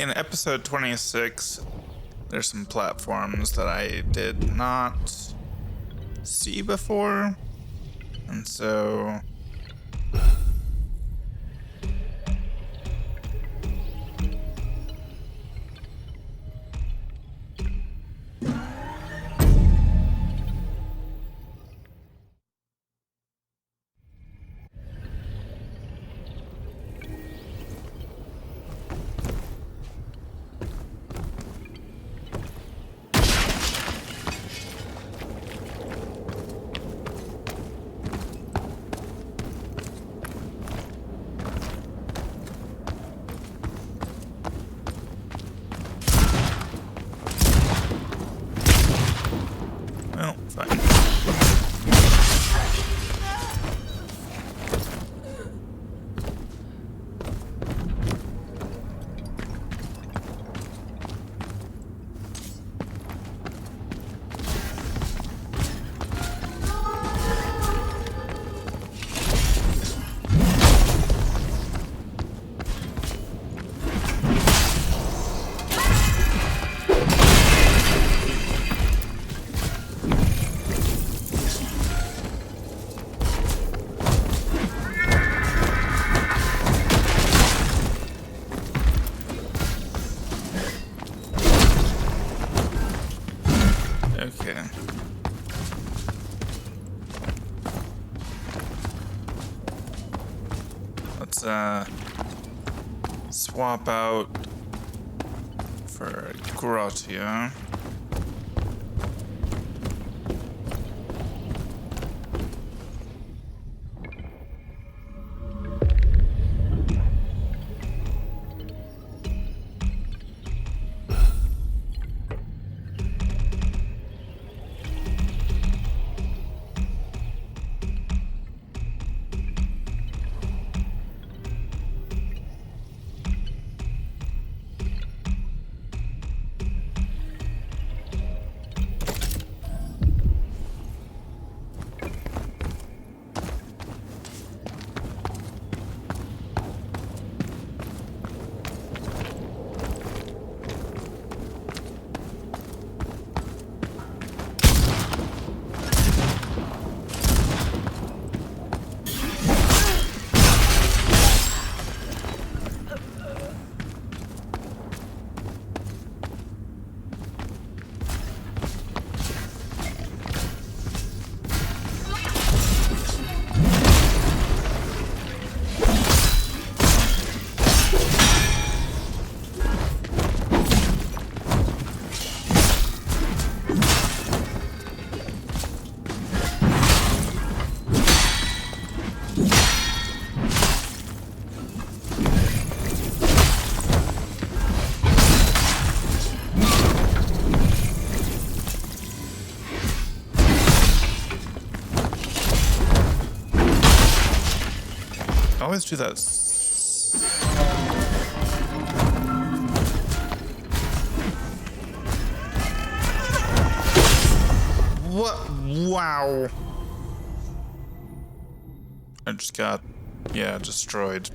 In episode 26, there's some platforms that I did not see before, and so well, fine. Okay. Let's swap out for Enotria. I always do that. What? Wow. I just got, destroyed.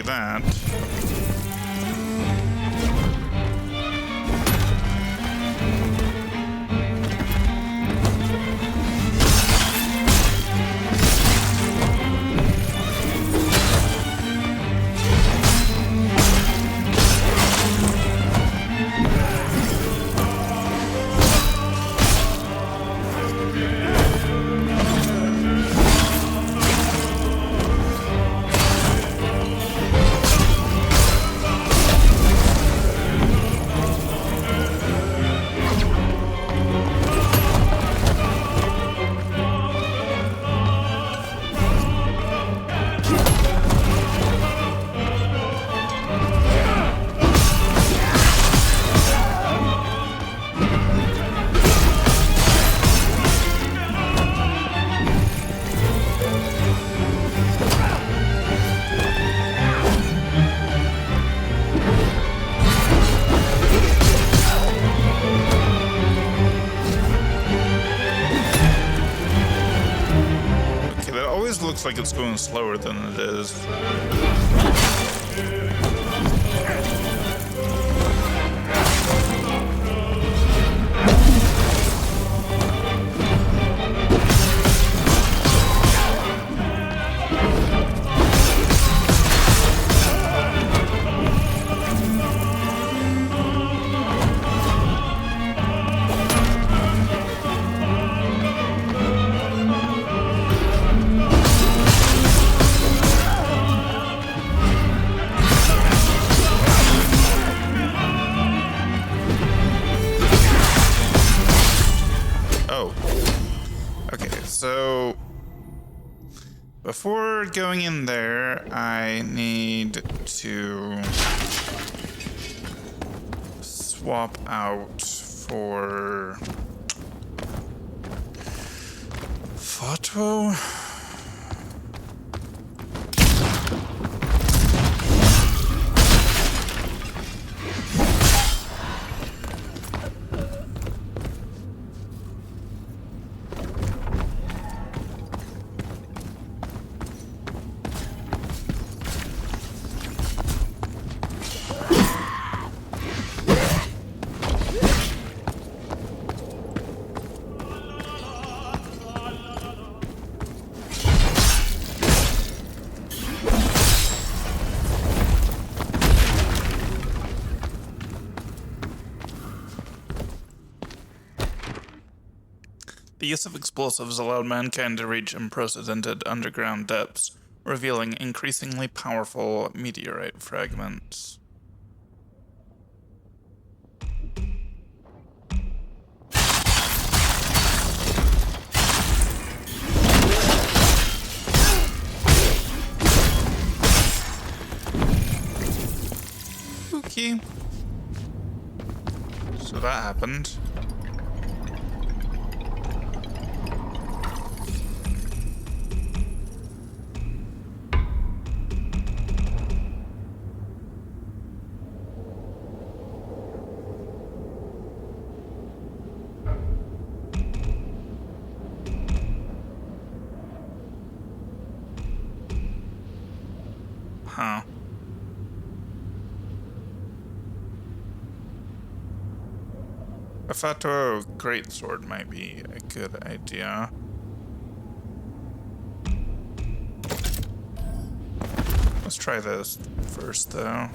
that. Looks like it's going slower than it is. So before going in there, I need to swap out for Photo. The use of explosives allowed mankind to reach unprecedented underground depths, revealing increasingly powerful meteorite fragments. Okay. So that happened. Huh. A Fato greatsword might be a good idea. Let's try this first, though.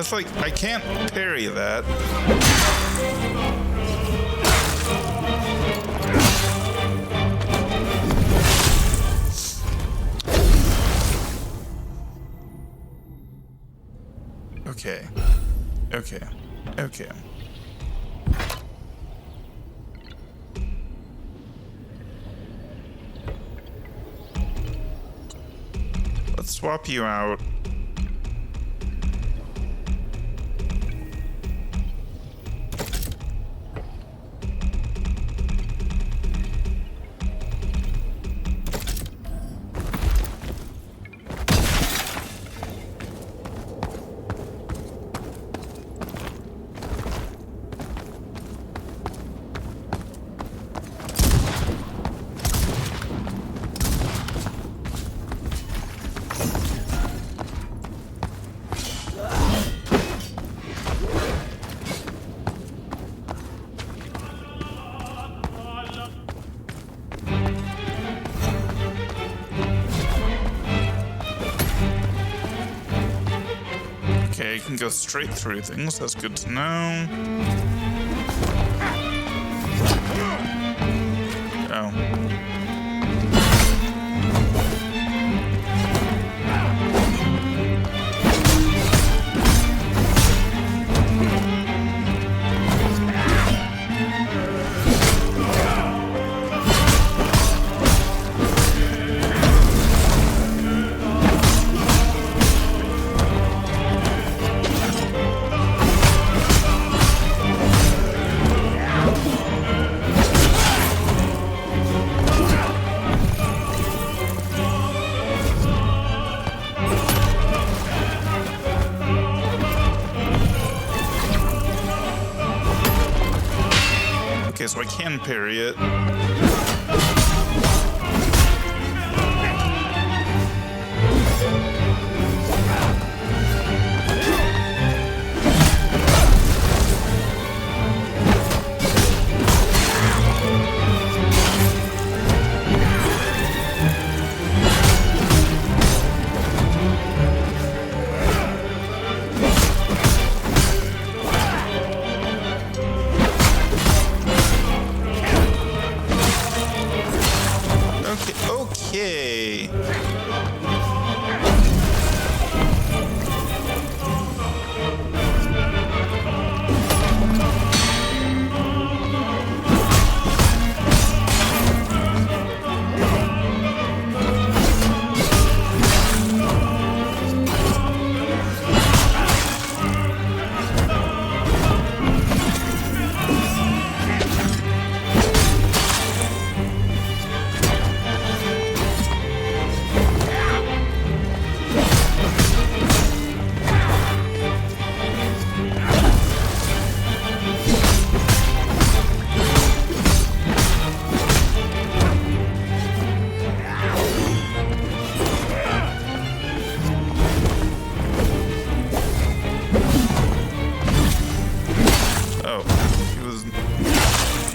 it's like I can't parry that. Okay. Okay. Okay. Let's swap you out. Okay, you can go straight through things. That's good to know. Oh. Okay, so I can parry it. Okay.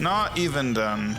Not even done.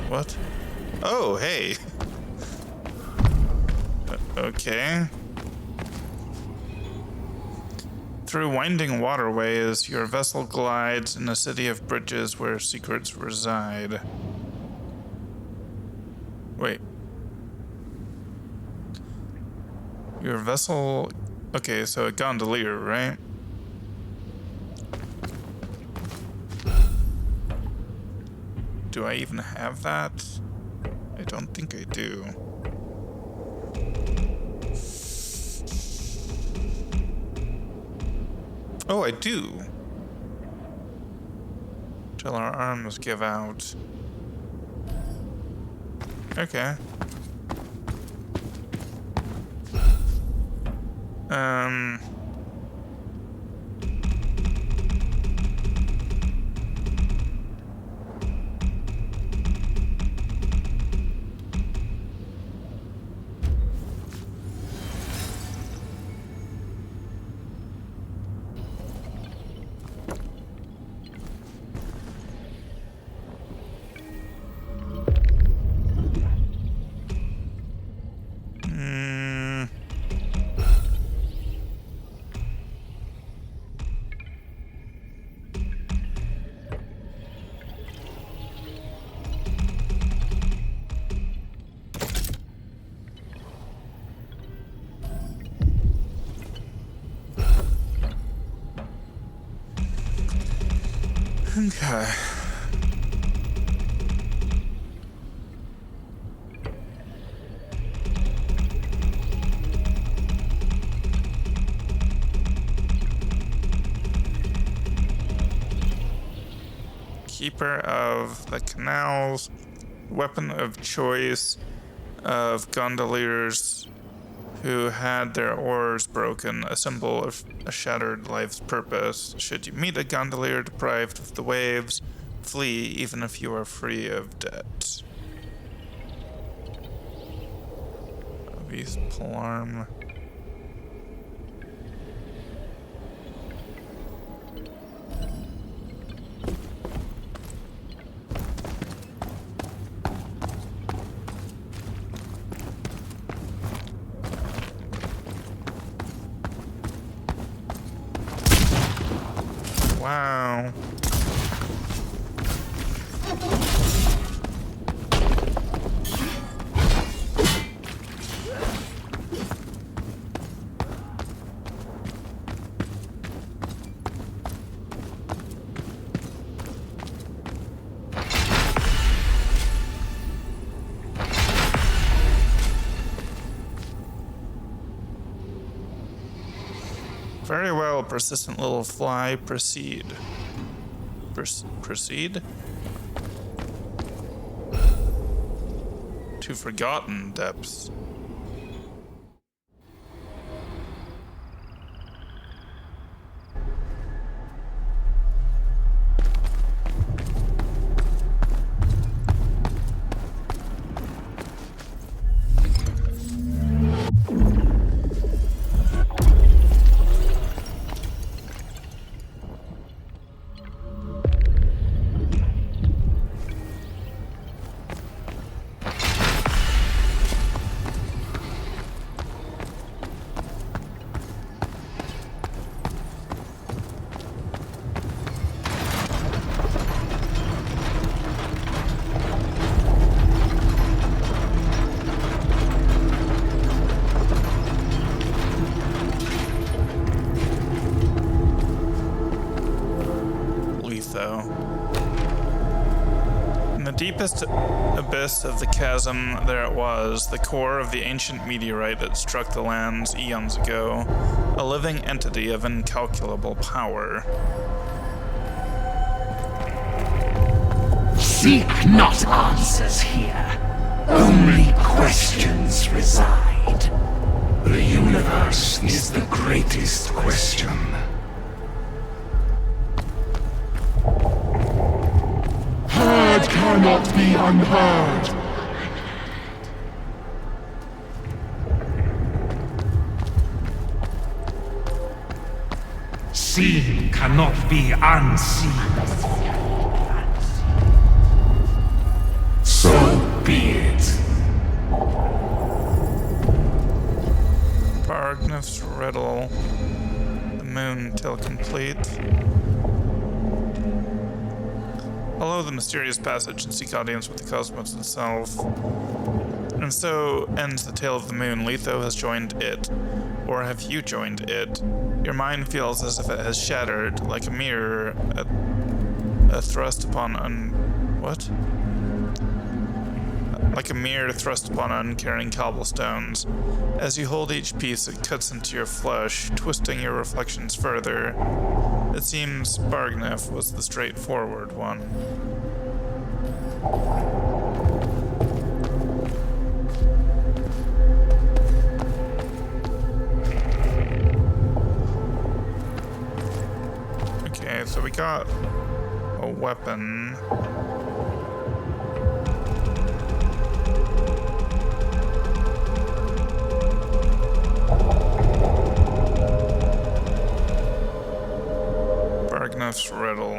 What? Oh, hey. Okay. Through winding waterways, your vessel glides in a city of bridges where secrets reside. Wait. Your vessel... Okay, so a gondolier, right? Do I even have that? I don't think I do. Oh, I do. Till our arms give out. Okay. Okay. Keeper of the canals, weapon of choice of gondoliers who had their oars broken, a symbol of a shattered life's purpose. Should you meet a gondolier deprived of the waves, flee even if you are free of debt. Avis Polarm. Wow. Very well, persistent little fly, proceed. Proceed? To forgotten depths. Litho. In the deepest abyss of the chasm, there it was, the core of the ancient meteorite that struck the lands eons ago, a living entity of incalculable power. Seek not answers here, only questions reside. The universe is the greatest question. Heard cannot be unheard. Seen cannot be unseen. So be it. Bargnus riddle. The moon till complete. Follow the mysterious passage and seek audience with the cosmos itself. And so ends the tale of the moon. Litho has joined it. Or have you joined it? Your mind feels as if it has shattered, like a mirror, a thrust upon what? Like a mirror thrust upon uncaring cobblestones. As you hold each piece, it cuts into your flesh, twisting your reflections further. It seems Bargnef was the straightforward one. Okay, so we got a weapon. Bargnef's riddle.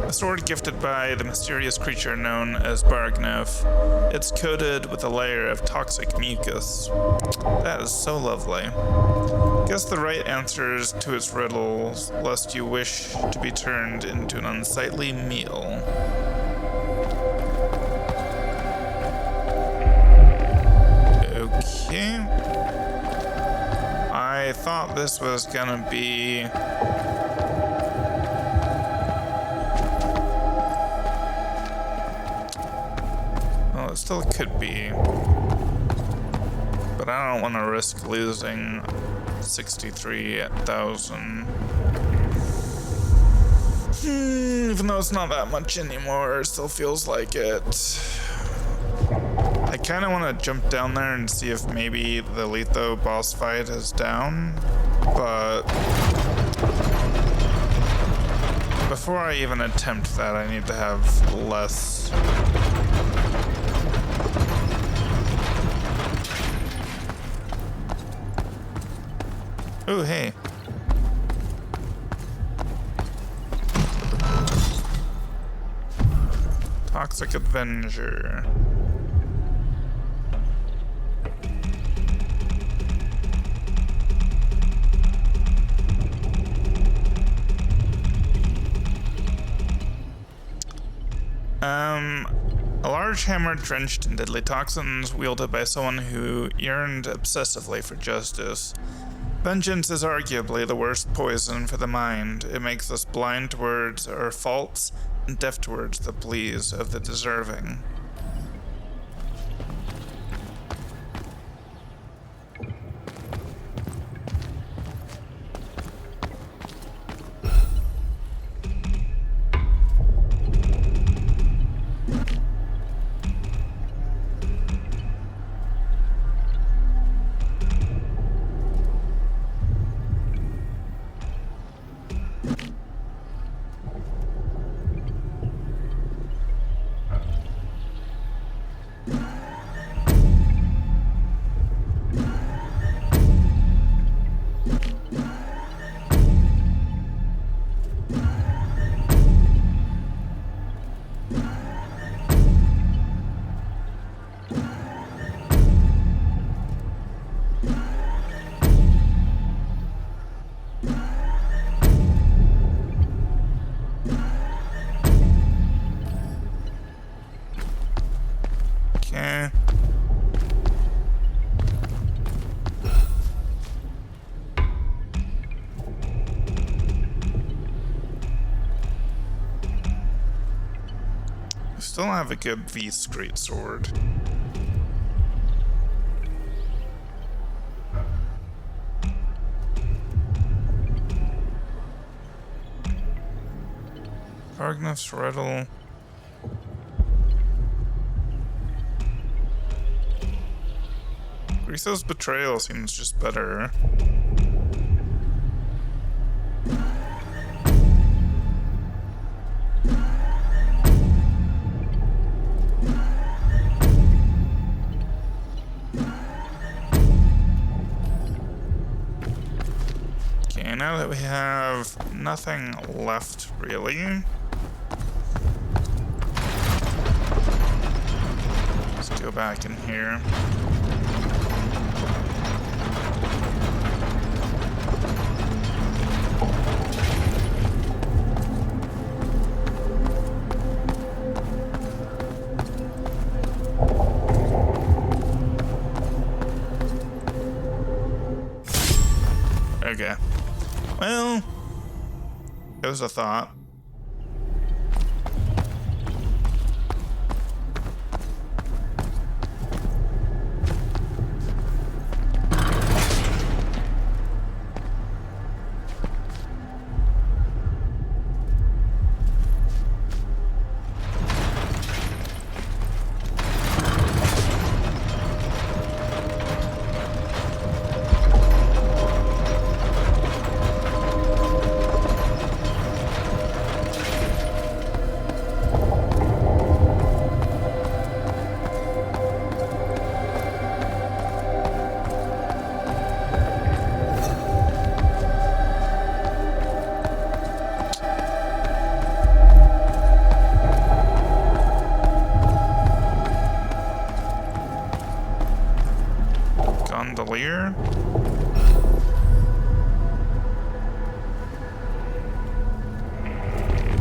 A sword gifted by the mysterious creature known as Bargnef. It's coated with a layer of toxic mucus. That is so lovely. Guess the right answers to its riddles, lest you wish to be turned into an unsightly meal. Okay. I thought this was gonna be... Well, it still could be. But I don't want to risk losing 63,000. Even though it's not that much anymore, it still feels like it. I kind of want to jump down there and see if maybe the Litho boss fight is down, but before I even attempt that, I need to have less. Oh, hey. Toxic Avenger. A large hammer drenched in deadly toxins, wielded by someone who yearned obsessively for justice. Vengeance is arguably the worst poison for the mind. It makes us blind towards our faults and deaf towards the pleas of the deserving. Okay. I still have a good V great sword. Bargnef's riddle. Grisa's betrayal seems just better. Okay, now that we have nothing left, really. Let's go back in here. Okay. Well, it was a thought. Gondolier?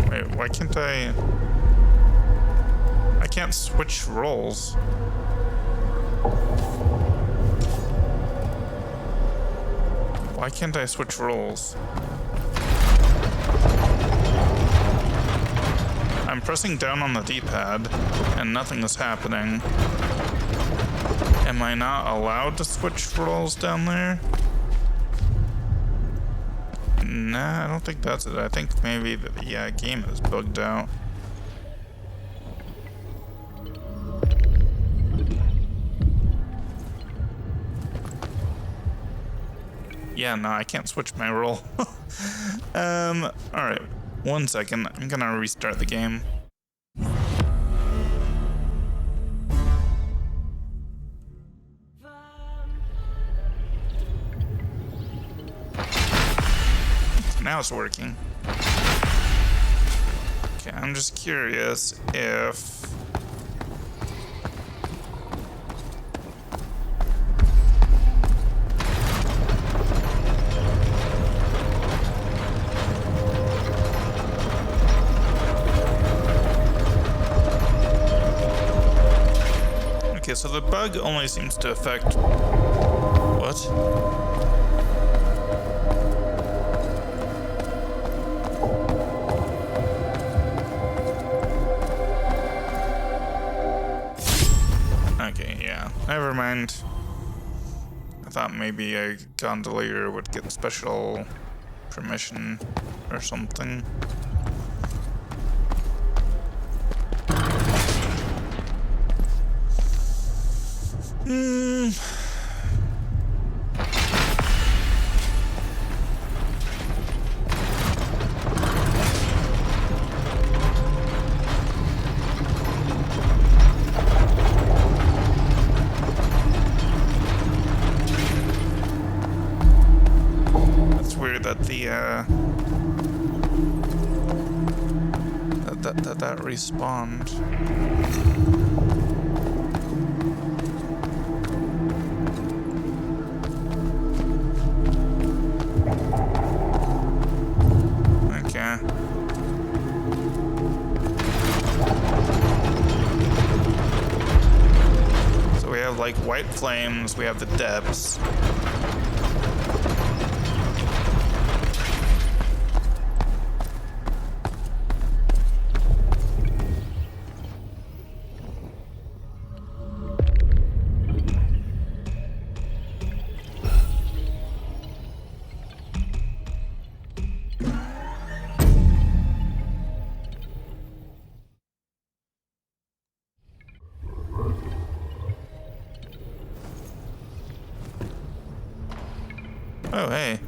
Wait, why can't I can't switch roles. Why can't I switch roles? I'm pressing down on the D-pad and nothing is happening. Am I not allowed to switch roles down there? Nah, I don't think that's it. I think maybe the game is bugged out. Yeah, no, I can't switch my role. Alright. 1 second. I'm gonna restart the game. Now it's working. Okay, I'm just curious if... Okay, so the bug only seems to affect... What? Okay, yeah. Never mind. I thought maybe a gondolier would get special permission or something. It's weird that the that respawned. Okay. So we have like white flames, we have the depths. Oh, hey.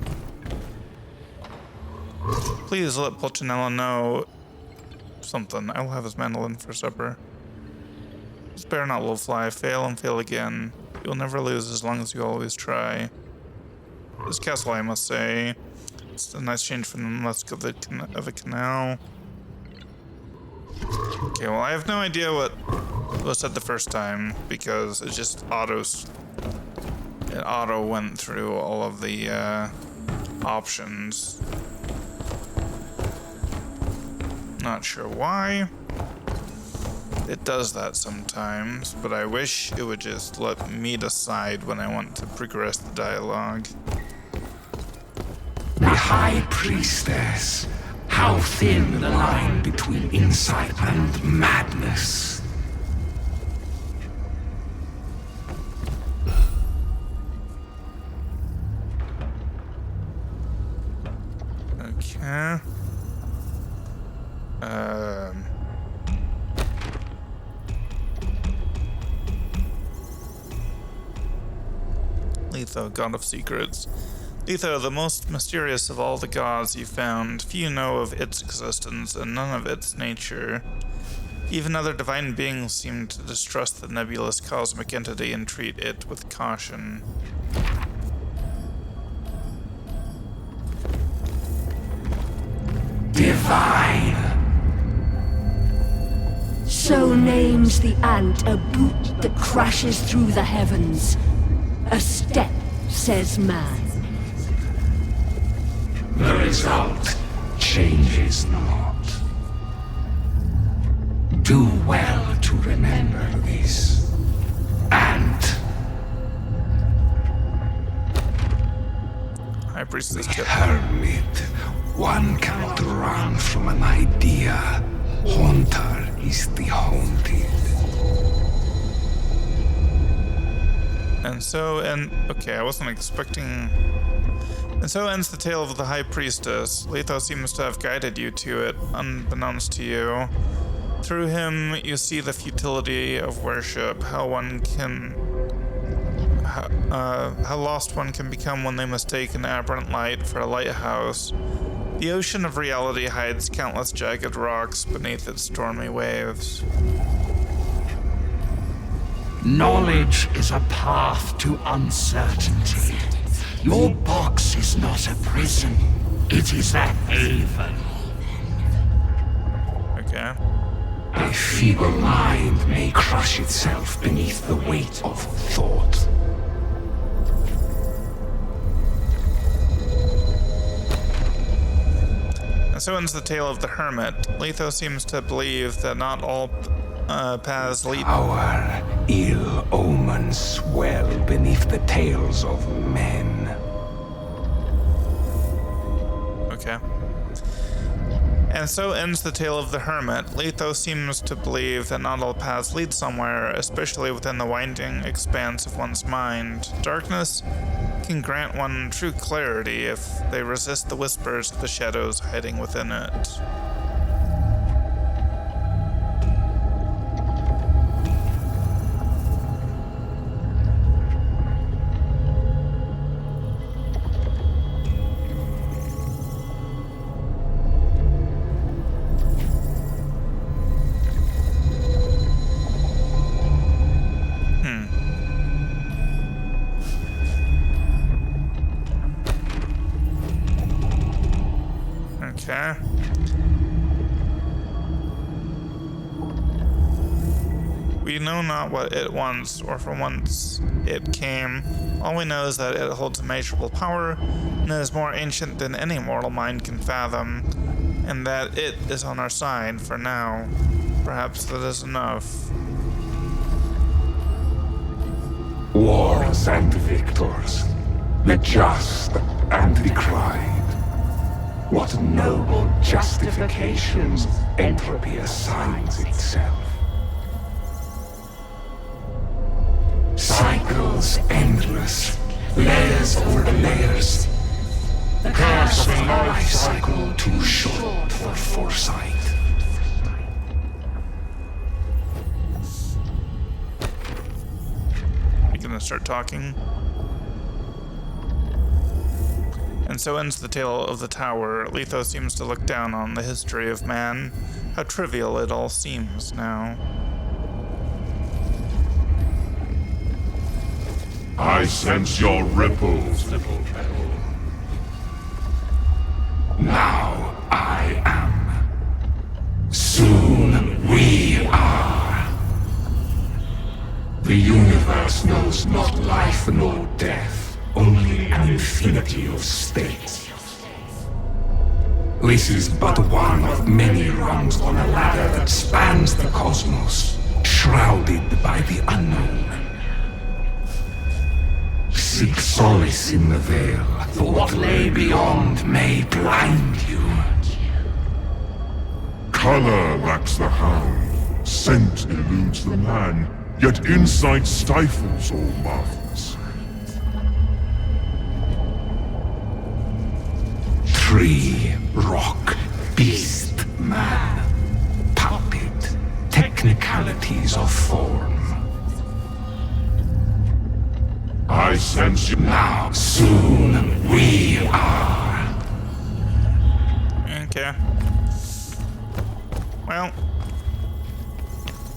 Please let Pulcinella know something. I will have his mandolin for supper. Spare not will fly, fail and fail again. You will never lose as long as you always try. This castle, I must say, it's a nice change from the musk of a canal. Okay, well, I have no idea what was said the first time because it just auto went through all of the options. Not sure why. It does that sometimes, but I wish it would just let me decide when I want to progress the dialogue. High Priestess. How thin the line between insight and madness. Okay. Litho, God of Secrets. Litho, the most mysterious of all the gods you found, few know of its existence and none of its nature. Even other divine beings seem to distrust the nebulous cosmic entity and treat it with caution. Divine. So names the ant a boot that crashes through the heavens. A step, says man. The result changes not. Do well to remember this. Ant. High Priestess The tip. hermit. One cannot run from an idea. Haunter is the haunted. And so, okay, I wasn't expecting. And so ends the tale of the High Priestess. Litho seems to have guided you to it, unbeknownst to you. Through him, you see the futility of worship, how lost one can become when they mistake an aberrant light for a lighthouse. The ocean of reality hides countless jagged rocks beneath its stormy waves. Knowledge is a path to uncertainty. Your box is not a prison. It is a haven. Okay. A feeble mind may crush itself beneath the weight of thought. And so ends the tale of the hermit. Litho seems to believe that not all paths lead. Our ill omens swell beneath the tales of men. Okay. And so ends the tale of the hermit. Litho seems to believe that not all paths lead somewhere, especially within the winding expanse of one's mind. Darkness can grant one true clarity if they resist the whispers of the shadows hiding within it. Okay. We know not what it wants, or from whence it came. All we know is that it holds immeasurable power, and is more ancient than any mortal mind can fathom, and that it is on our side for now. Perhaps that is enough. Wars and victors, the just and the cried. What noble justifications entropy assigns itself. Cycles endless, layers over layers. The curse of a life cycle too short for foresight. You're gonna start talking. And so ends the tale of the tower. Litho seems to look down on the history of man. How trivial it all seems now. I sense your ripples, little pebble. Now I am. Soon we are. The universe knows not life nor death. Only an infinity of states. This is but one of many rungs on a ladder that spans the cosmos, shrouded by the unknown. Seek solace in the veil, for what lay beyond may blind you. Color lacks the hound, scent eludes the man, yet insight stifles all marvels. Tree, rock, beast, man, puppet, technicalities of form. I sense you Now, soon we are. Okay. Well,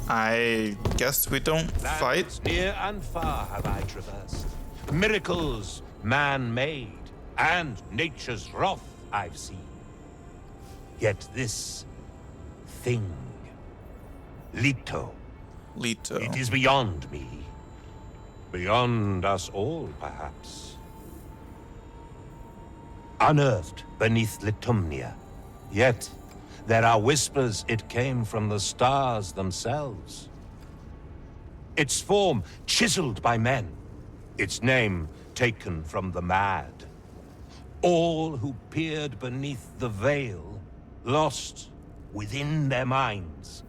I guess we don't fight. Lands near and far have I traversed. Miracles man-made, and nature's wrath I've seen. Yet this thing, Litho, Litho. it is beyond me. Beyond us all, perhaps. Unearthed beneath Litumnia. Yet, there are whispers it came from the stars themselves. Its form chiseled by men. Its name taken from the mad. All who peered beneath the veil, lost within their minds.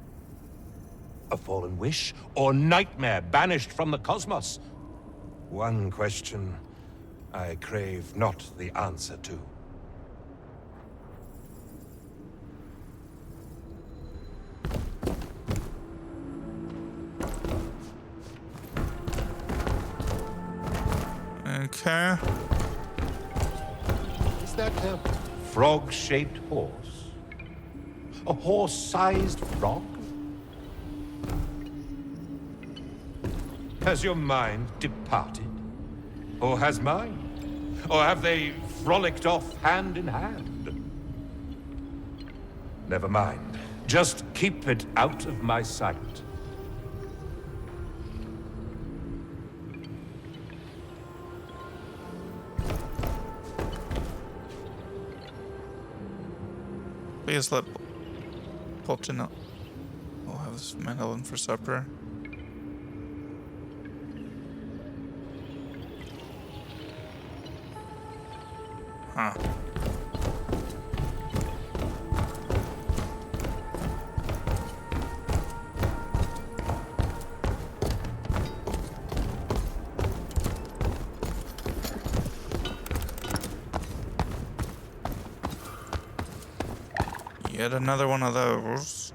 A fallen wish or nightmare banished from the cosmos? One question I crave not the answer to. Okay. Is that a frog-shaped horse? A horse-sized frog? Has your mind departed? Or has mine? Or have they frolicked off hand in hand? Never mind. Just keep it out of my sight. Please let Pulchin know. We'll have this mandolin for supper. Huh. Yet another one of those.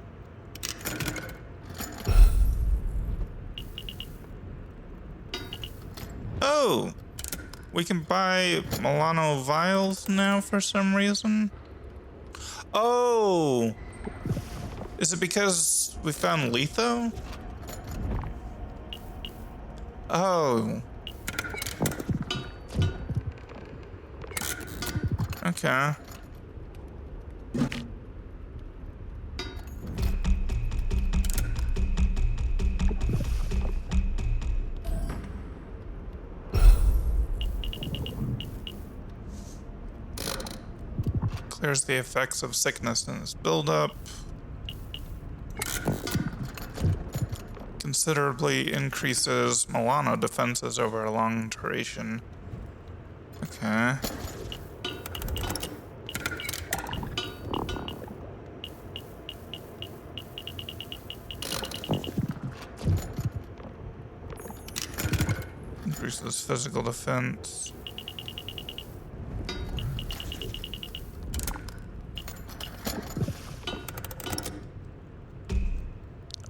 Oh! We can buy Milano vials now for some reason. Oh! Is it because we found Litho? Oh. Okay. Clears the effects of sickness in this buildup. Considerably increases Milano defenses over a long duration. Okay. Increases physical defense.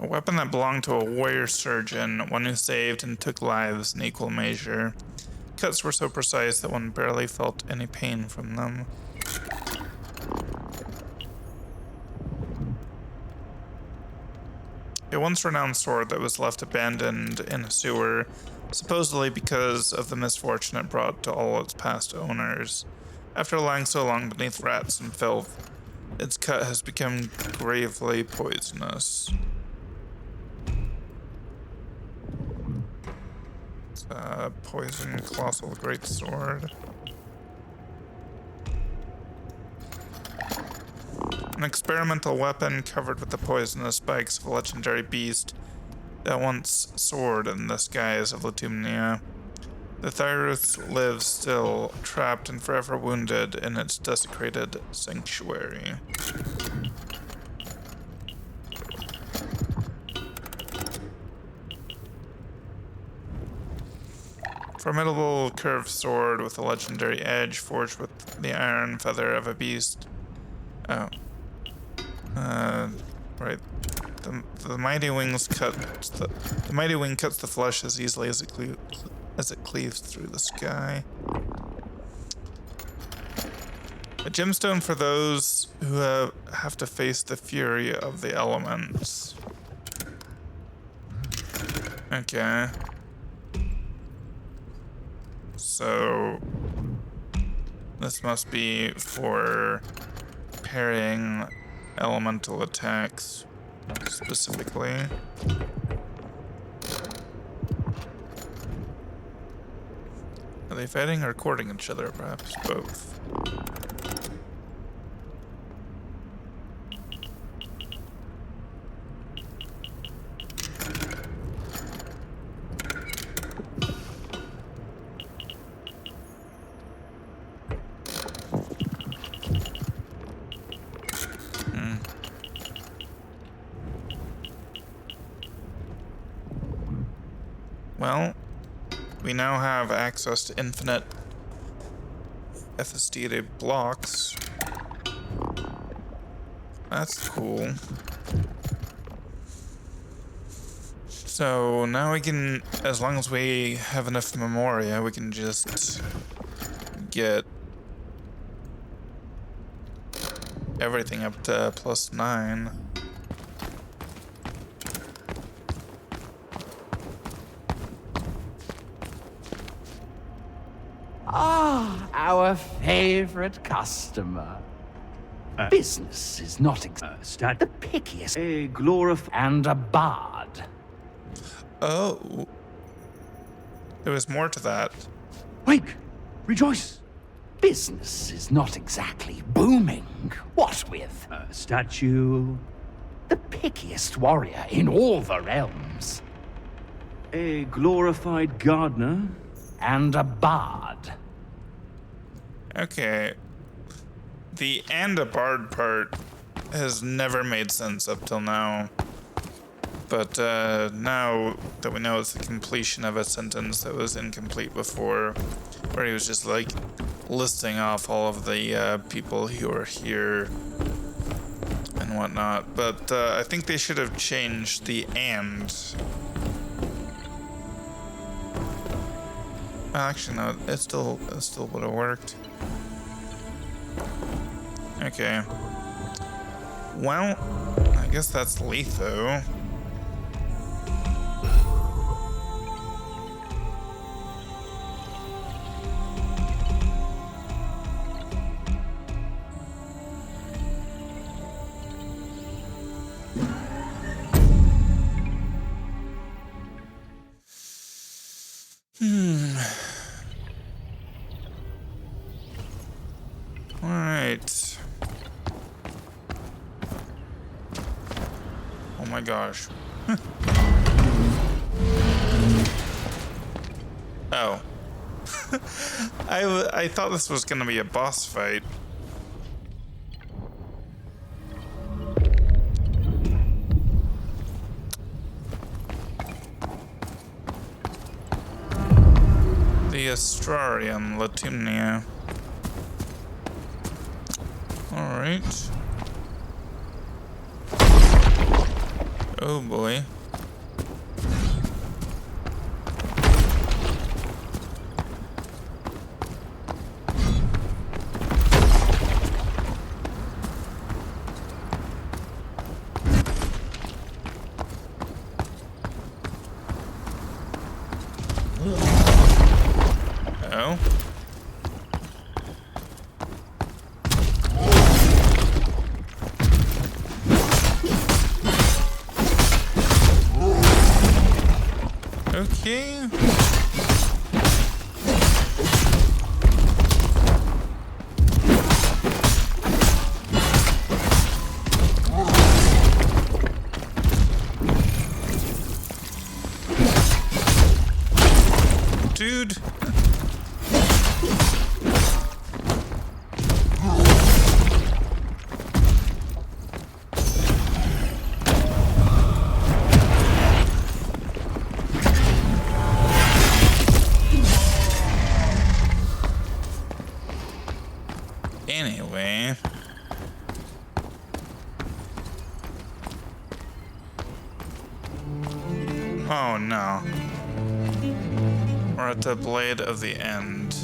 A weapon that belonged to a warrior surgeon, one who saved and took lives in equal measure. Cuts were so precise that one barely felt any pain from them. A once renowned sword that was left abandoned in a sewer, supposedly because of the misfortune it brought to all its past owners. After lying so long beneath rats and filth, its cut has become gravely poisonous. Poison Colossal Greatsword. An experimental weapon covered with the poisonous spikes of a legendary beast that once soared in the skies of Litumnia. The Thyros lives still, trapped and forever wounded in its desecrated sanctuary. Formidable curved sword with a legendary edge forged with the iron feather of a beast. Oh. Right. The mighty wings the mighty wing cuts the flesh as easily as it cleaves through the sky. A gemstone for those who have to face the fury of the elements. Okay. So this must be for parrying elemental attacks specifically. Are they fighting or courting each other? Perhaps both. Well, we now have access to infinite FSD blocks. That's cool. So now we can, as long as we have enough Memoria, we can just get everything up to +9. Ah, our favorite customer. Business is not the pickiest. A and a bard. Oh. There was more to that. Wake! Rejoice! Business is not exactly booming. What with a statue? The pickiest warrior in all the realms. A glorified gardener. And a bard. Okay. The and a bard part has never made sense up till now. But now that we know it's the completion of a sentence that was incomplete before, where he was just like listing off all of the people who are here and whatnot. But I think they should have changed the and. Actually, no, it still would have worked. Okay. Well, I guess that's Litho. Alright. Oh my gosh. Oh. I thought this was gonna be a boss fight. The Astrarian Latumnia. Alright. Oh boy. Oh. Okay. Dude. Oh no. We're at the Blade of the End.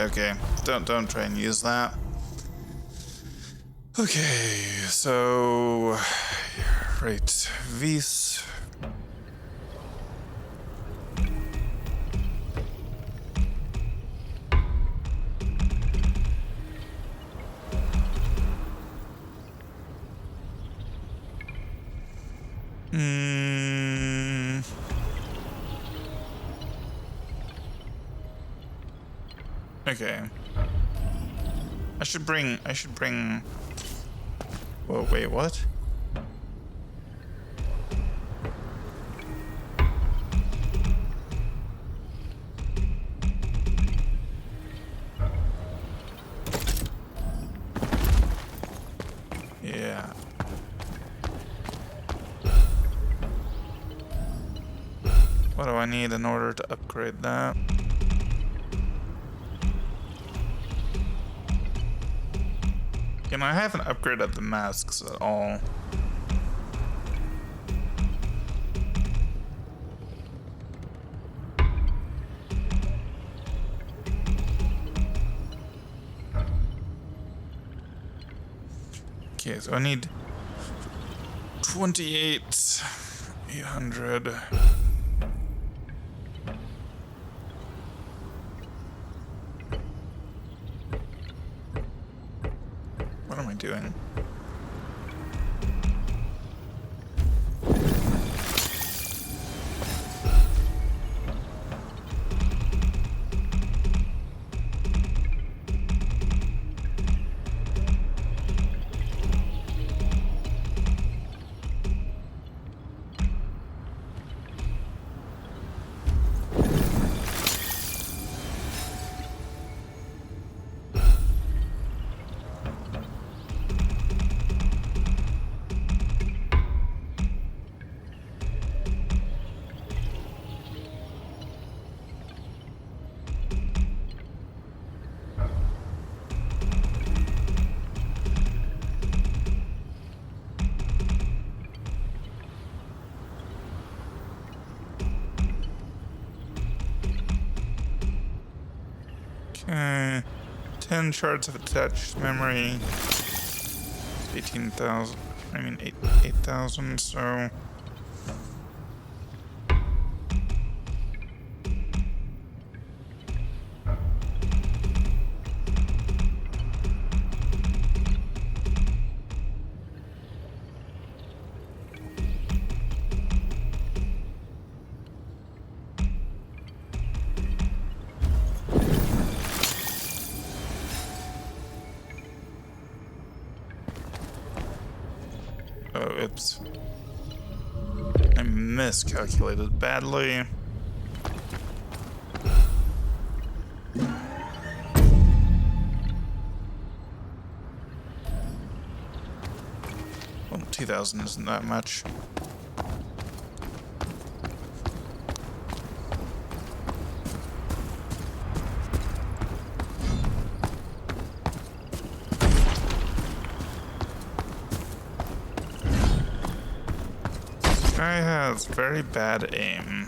Okay, don't try and use that. Okay, so right, Vis. Okay. I should bring whoa, wait, what? Yeah. What do I need in order to upgrade that? You know, I haven't upgraded the masks at all. Okay, so I need 28,800. What am I doing? Okay, 10 shards of attached memory. 18,000. I mean 8,000. So. Oh, oops. I miscalculated badly. Well, 2,000 isn't that much. Guy has very bad aim.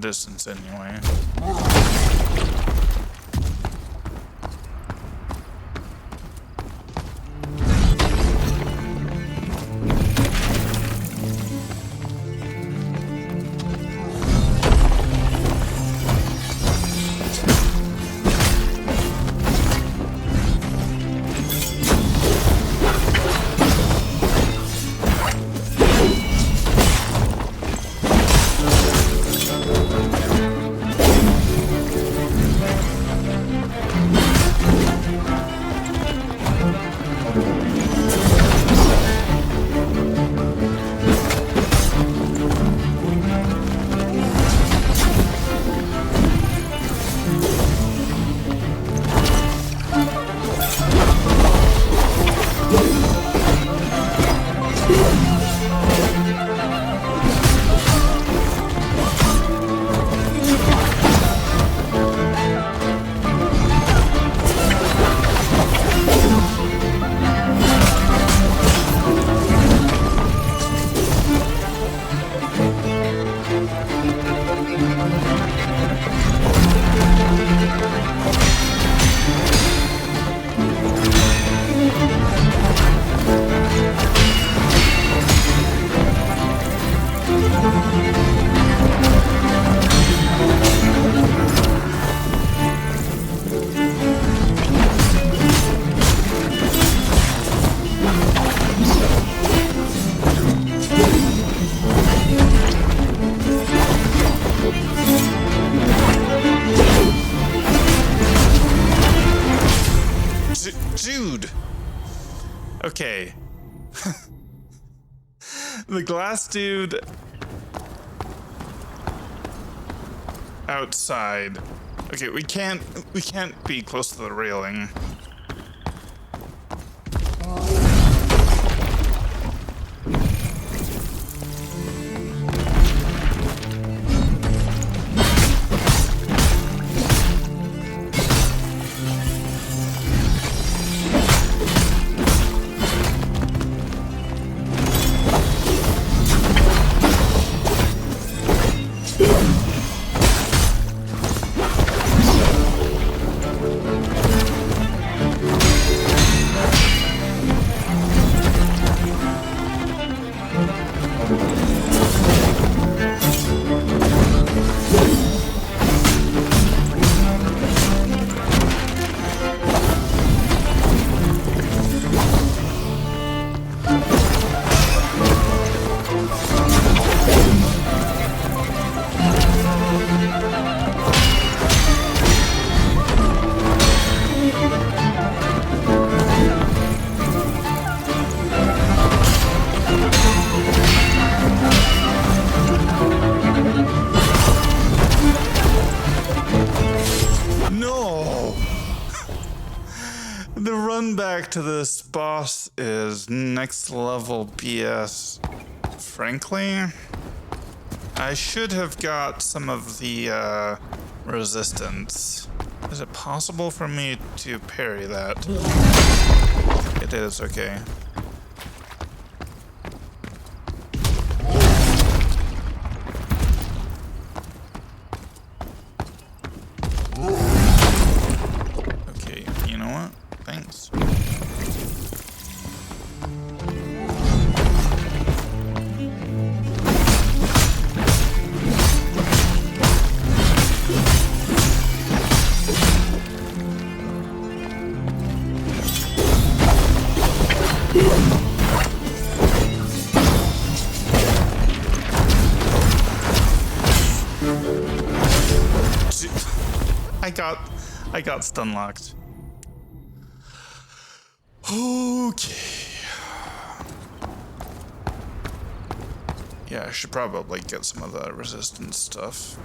distance anyway. Dude! Okay. The glass dude outside. Okay, we can't be close to the railing. The run back to this boss is next level BS. Frankly, I should have got some of the resistance. Is it possible for me to parry that? It is, okay. Okay, you know what? Thanks. I got stun locked. Okay. Yeah, I should probably get some of the resistance stuff.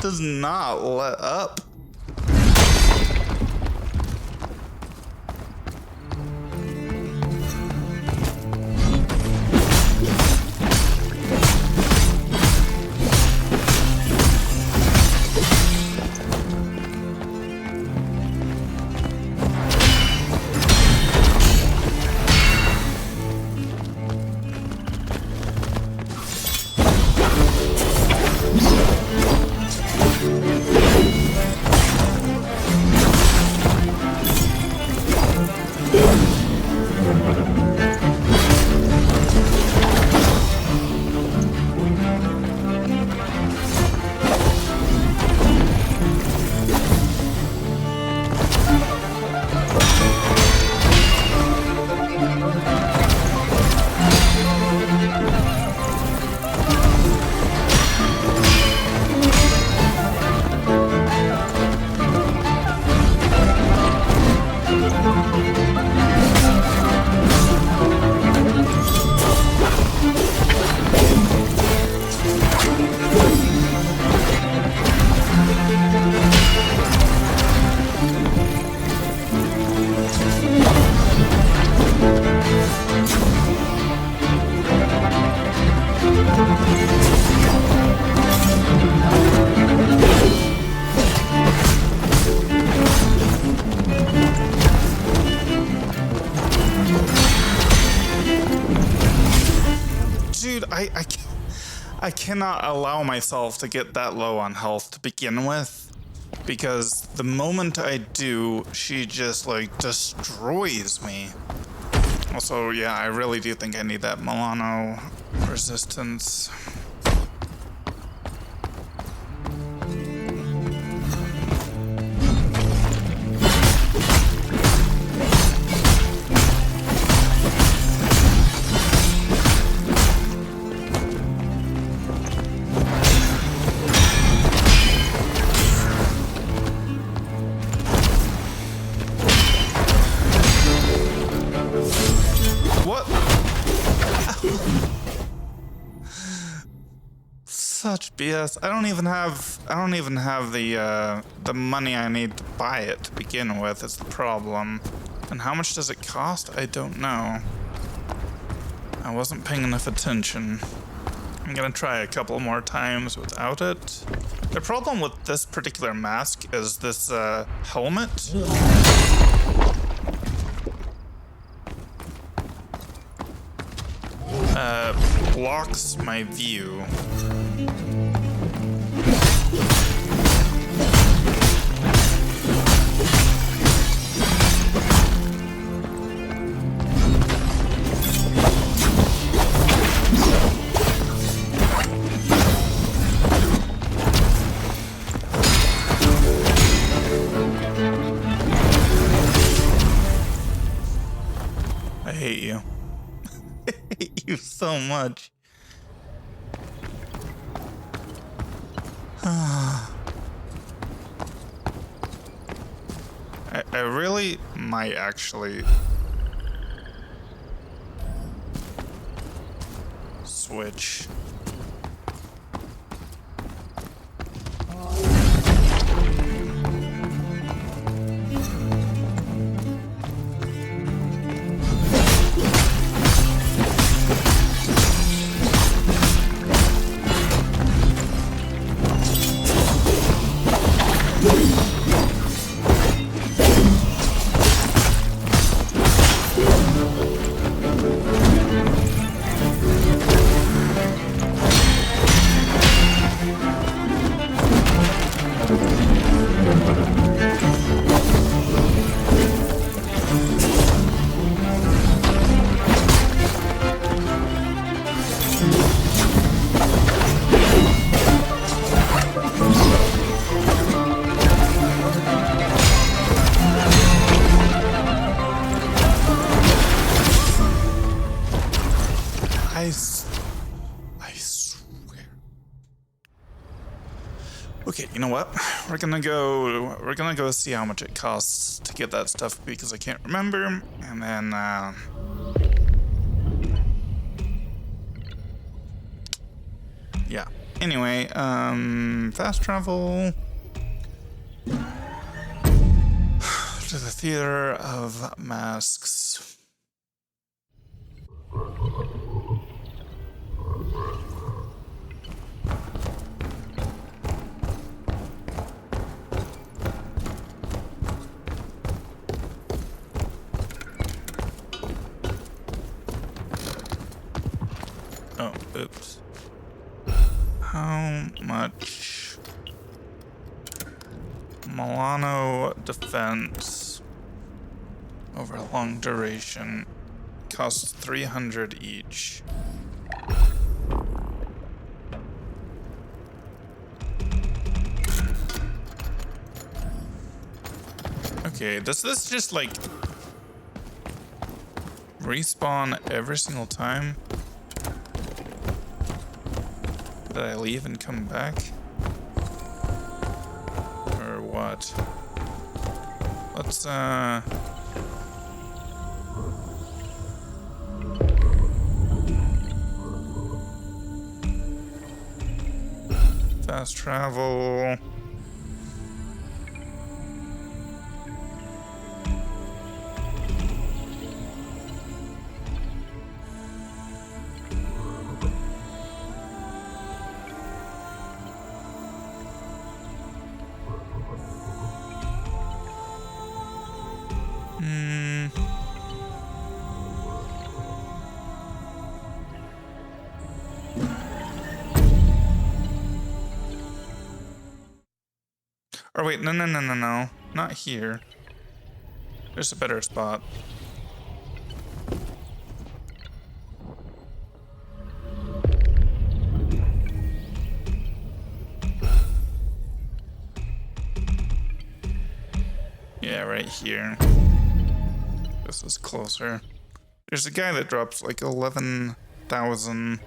does not let up. Dude, I cannot allow myself to get that low on health to begin with, because the moment I do, she just like destroys me. Also, yeah, I really do think I need that Milano resistance. Such BS. I don't even have the money I need to buy it to begin with. Is the problem. And how much does it cost? I don't know. I wasn't paying enough attention. I'm gonna try a couple more times without it. The problem with this particular mask is this helmet. Blocks my view. I hate you. I hate you so much. I really might actually switch. I swear. Okay, you know what? We're gonna go see how much it costs to get that stuff because I can't remember, and then yeah, Anyway, fast travel to the Theater of Masks. Oh, oops. How much Milano defense over a long duration costs 300 each. Okay, does this just like respawn every single time that I leave and come back? Or what? Let's fast travel. Or wait, no, not here. There's a better spot. Yeah, right here. This is closer. There's a guy that drops like 11,000.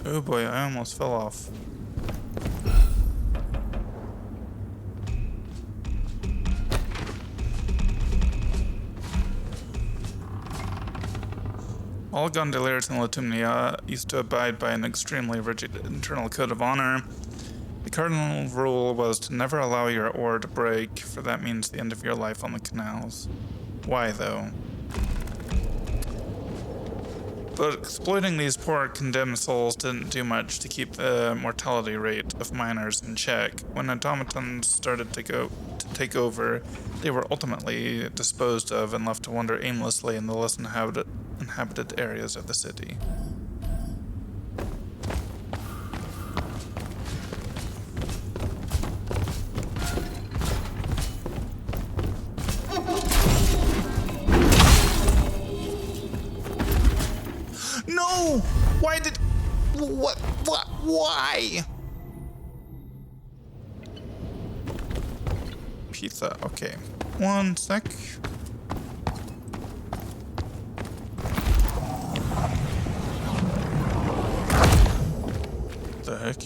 Oh boy, I almost fell off. All gondoliers in Lithuania used to abide by an extremely rigid internal code of honor. The cardinal rule was to never allow your oar to break, for that means the end of your life on the canals. Why, though? But exploiting these poor condemned souls didn't do much to keep the mortality rate of miners in check. When automatons started to take over, they were ultimately disposed of and left to wander aimlessly in the less inhabited areas of the city. No! Why did... What? Why? Pizza, okay. One sec. The heck?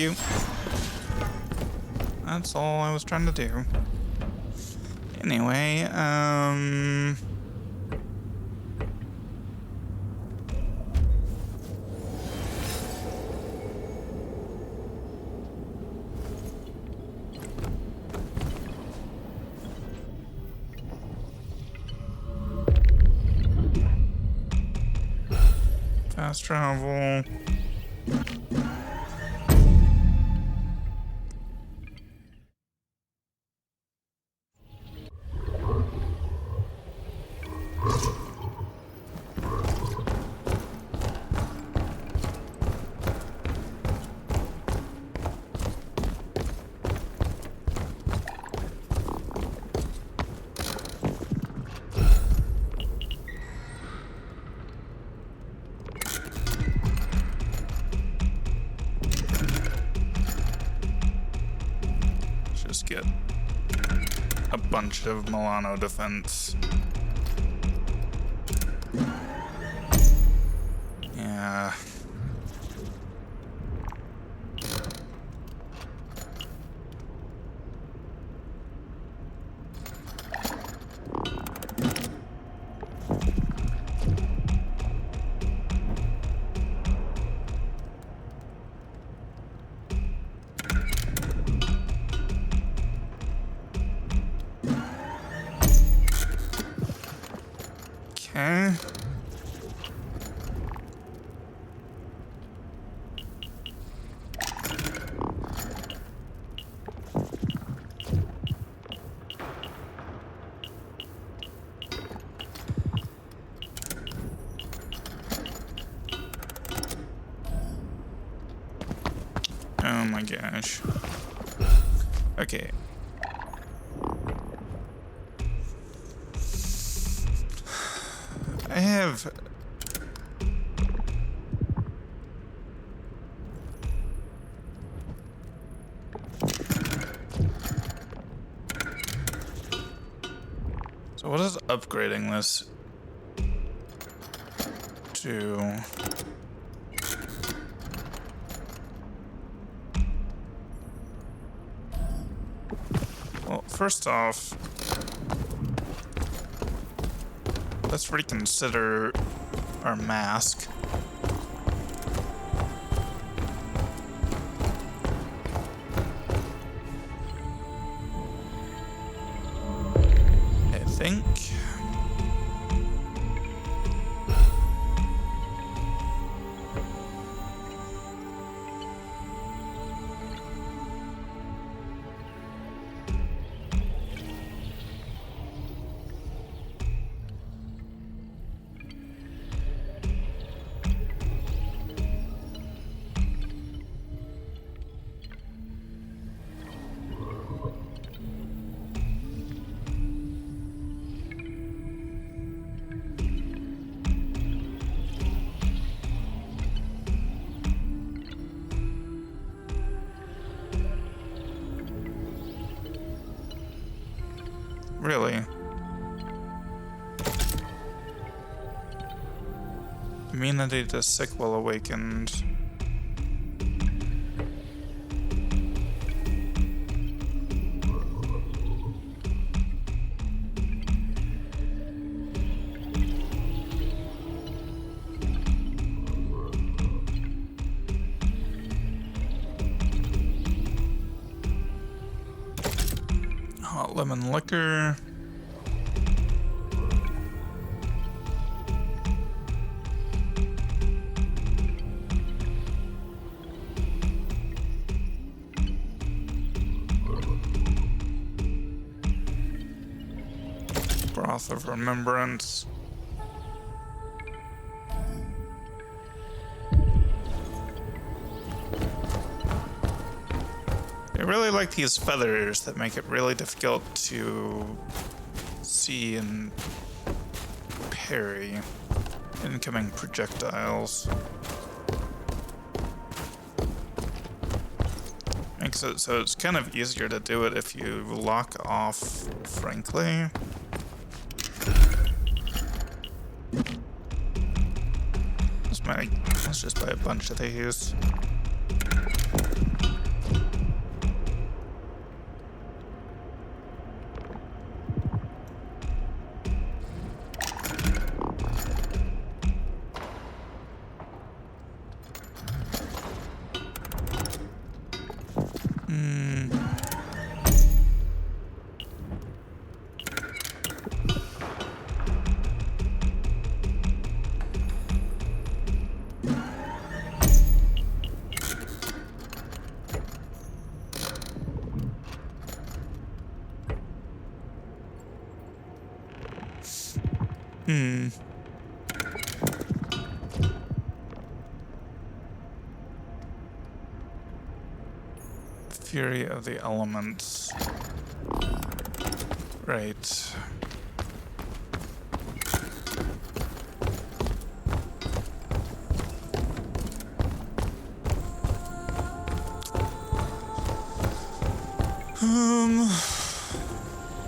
you. That's all I was trying to do. Anyway, fast travel. Just get a bunch of Milano defense. Yeah. Okay. Oh my gosh. Okay. I have... So what is upgrading this to? Well, first off, let's reconsider our mask. I think. Really? Immunity to sick while awakened. Hot lemon liquor. Broth of Remembrance. I really like these feathers that make it really difficult to see and parry incoming projectiles. Makes it so it's kind of easier to do it if you lock off, frankly. Let's just buy a bunch of these. Fury of the elements. Right.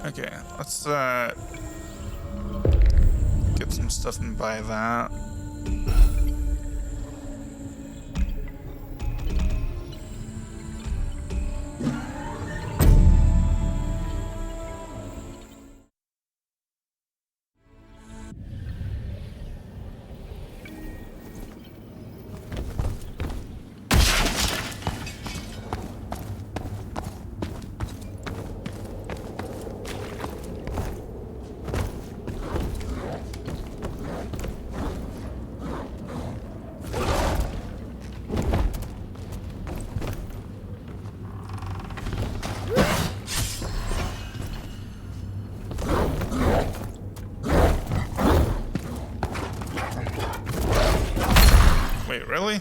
Okay, let's get some stuff and buy that. Wait, really?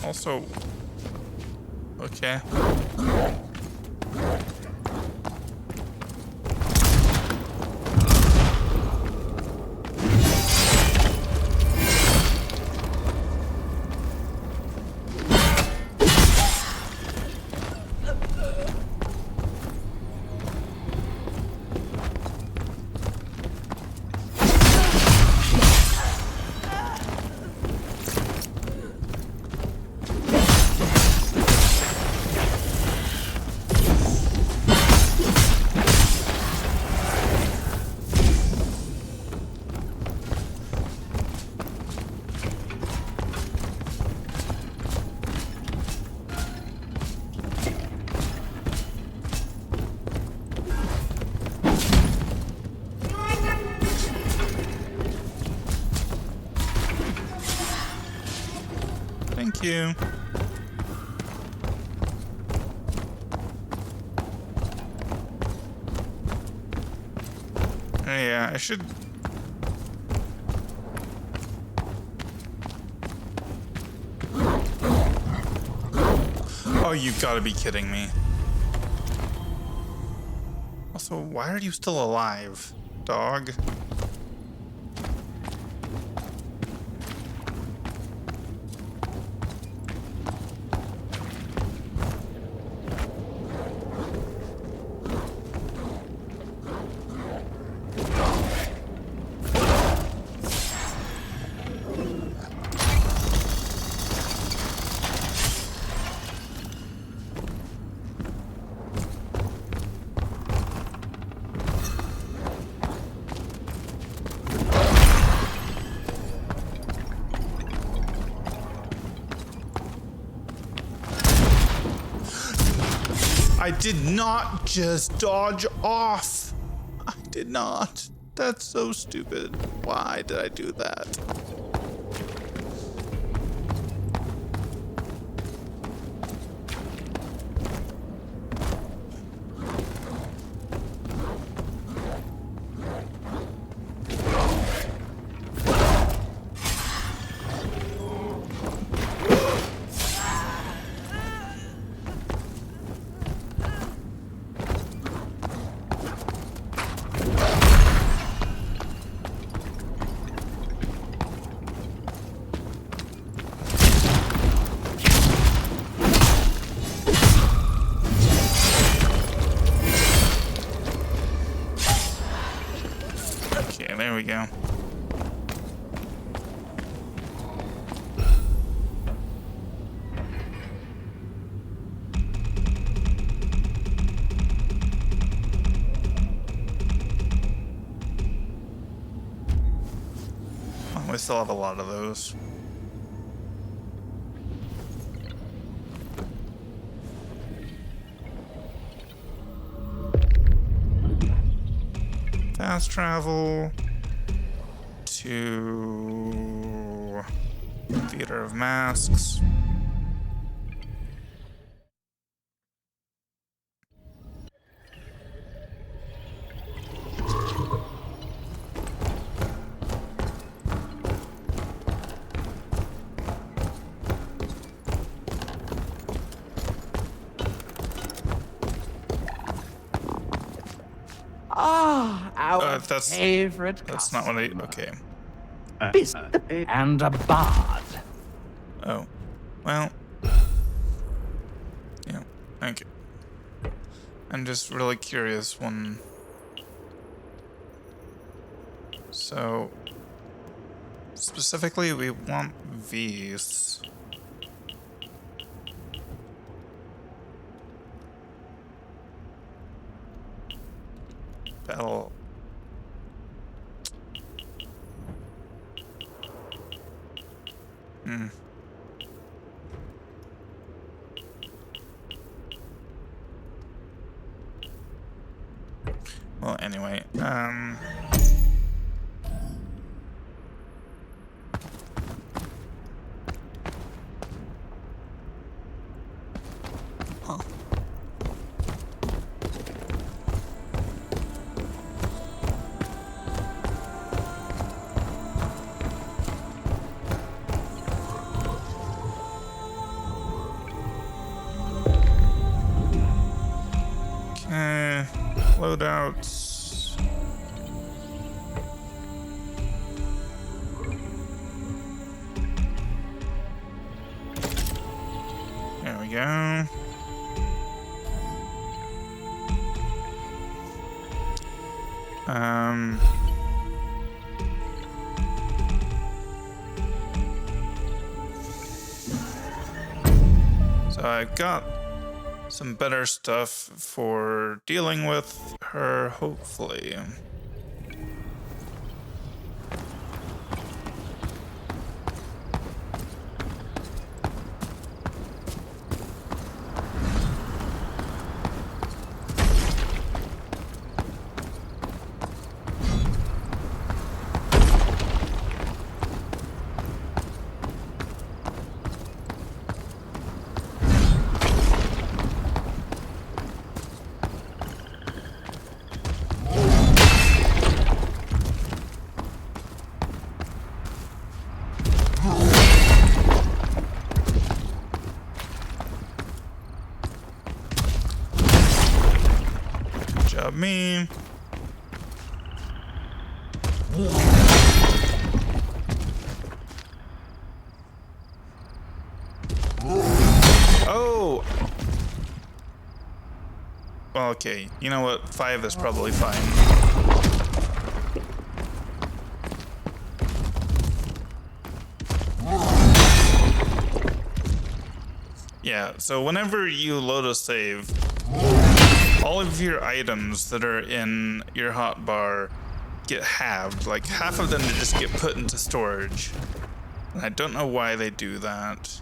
Also, okay. Thank you. Oh, yeah, I should... Oh, you've got to be kidding me. Also, why are you still alive, dog? I did not just dodge off. I did not. That's so stupid. Why did I do that? There we go. At least still have a lot of those. Fast travel to Theater of Masks. Our That's favorite not what I. Okay. and a bard. Oh. Well. Yeah. Thank you. I'm just really curious when. So. Specifically, we want these. Battle. Hmm. Well, anyway, huh. Okay, loadouts. There we go. So I got some better stuff for dealing with her, hopefully. Good job, me. Oh! Well, okay. You know what? 5 is probably fine. Yeah, so whenever you load a save, all of your items that are in your hotbar get halved. Like, half of them just get put into storage. And I don't know why they do that.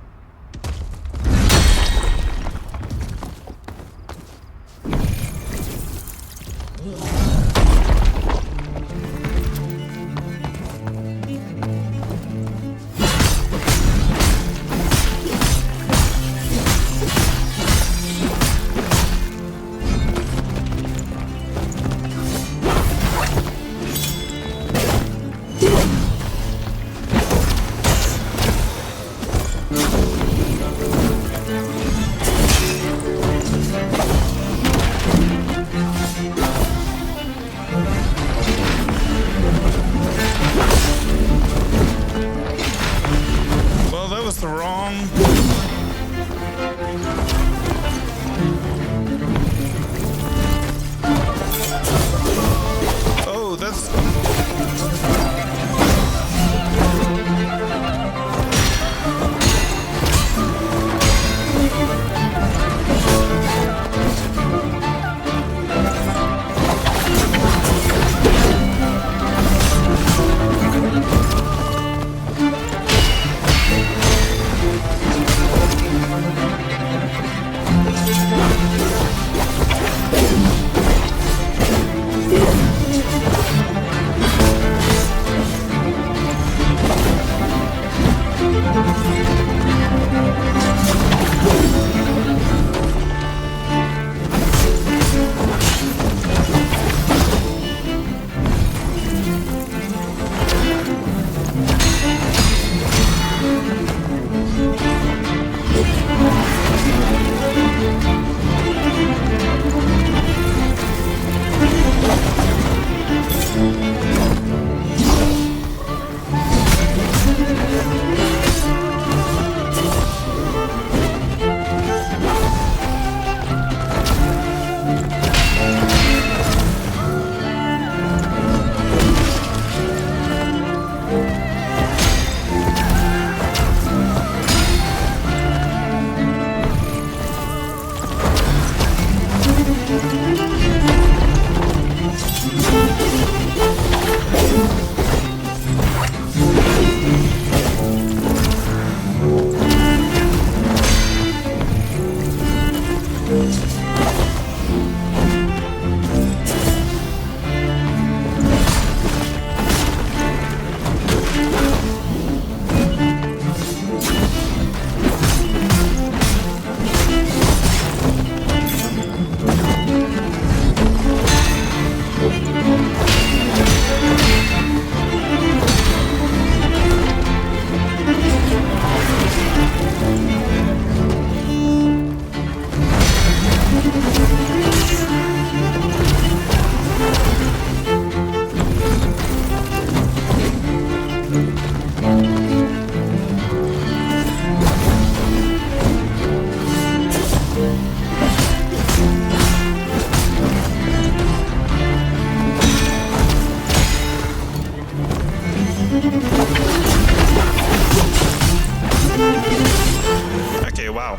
Okay, wow.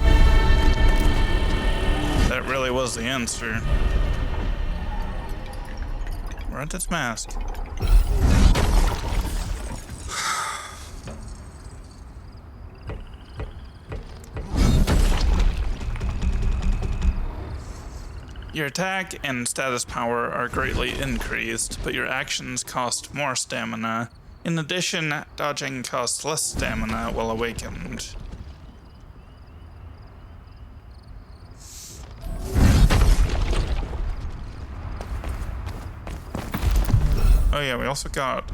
That really was the answer. Moretta's mask. Your attack and status power are greatly increased, but your actions cost more stamina. In addition, dodging costs less stamina while awakened. Oh yeah, we also got...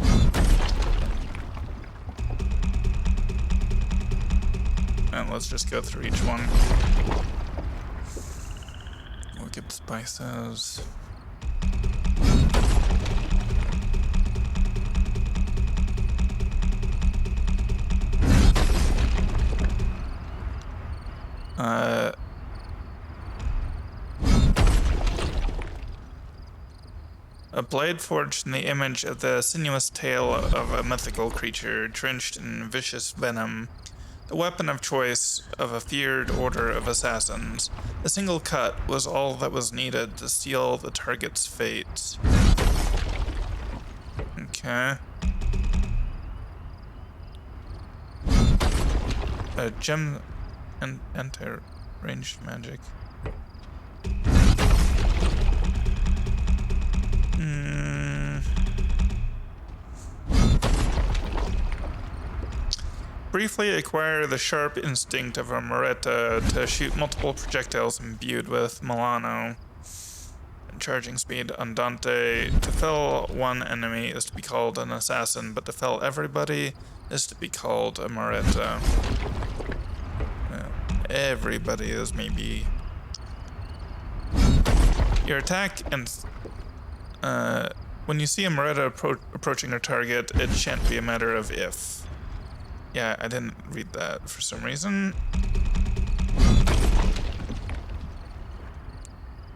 And let's just go through each one. We'll get spices. A blade forged in the image of the sinuous tail of a mythical creature drenched in vicious venom. The weapon of choice of a feared order of assassins. A single cut was all that was needed to seal the target's fate. Okay. A gem and anti-ranged magic. Briefly acquire the sharp instinct of a Moretta to shoot multiple projectiles imbued with Milano. Charging speed Andante. To fell one enemy is to be called an assassin, but to fell everybody is to be called a Moretta. Everybody is maybe. Your attack and when you see a Moretta approaching her target, it shan't be a matter of if. Yeah, I didn't read that for some reason.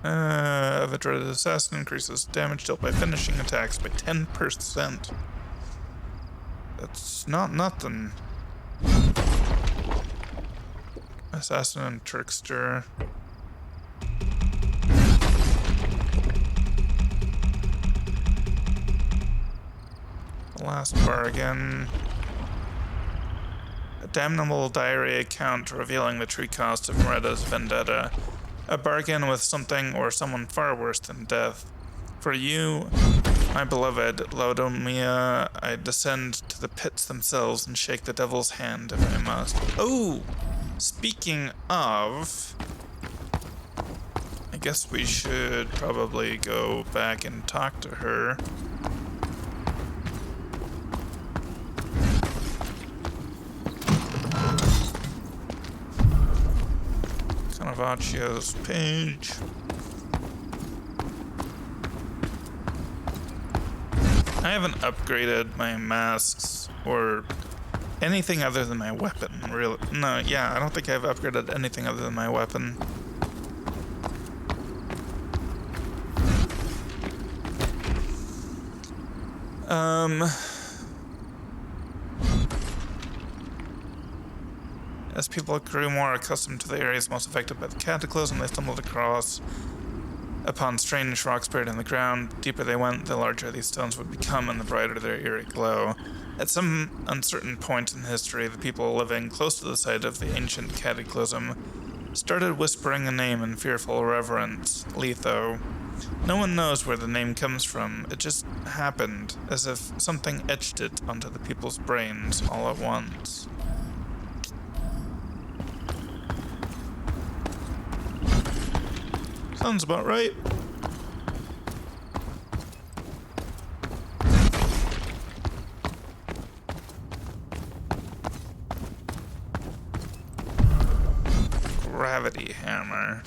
The dreaded assassin increases damage dealt by finishing attacks by 10%. That's not nothing. Assassin and trickster. The last bargain. A damnable diary account revealing the true cost of Moretta's vendetta. A bargain with something or someone far worse than death. For you, My beloved Laudomia, I descend to the pits themselves and shake the devil's hand if I must. Oh! Speaking of... I guess we should probably go back and talk to her. Caravaggio's page. I haven't upgraded my masks or anything other than my weapon, really. No, yeah, I don't think I've upgraded anything other than my weapon. As people grew more accustomed to the areas most affected by the cataclysm, they stumbled upon strange rocks buried in the ground. The deeper they went, the larger these stones would become and the brighter their eerie glow. At some uncertain point in history, the people living close to the site of the ancient cataclysm started whispering a name in fearful reverence, Litho. No one knows where the name comes from. It just happened, as if something etched it onto the people's brains all at once. Sounds about right. Gravity hammer.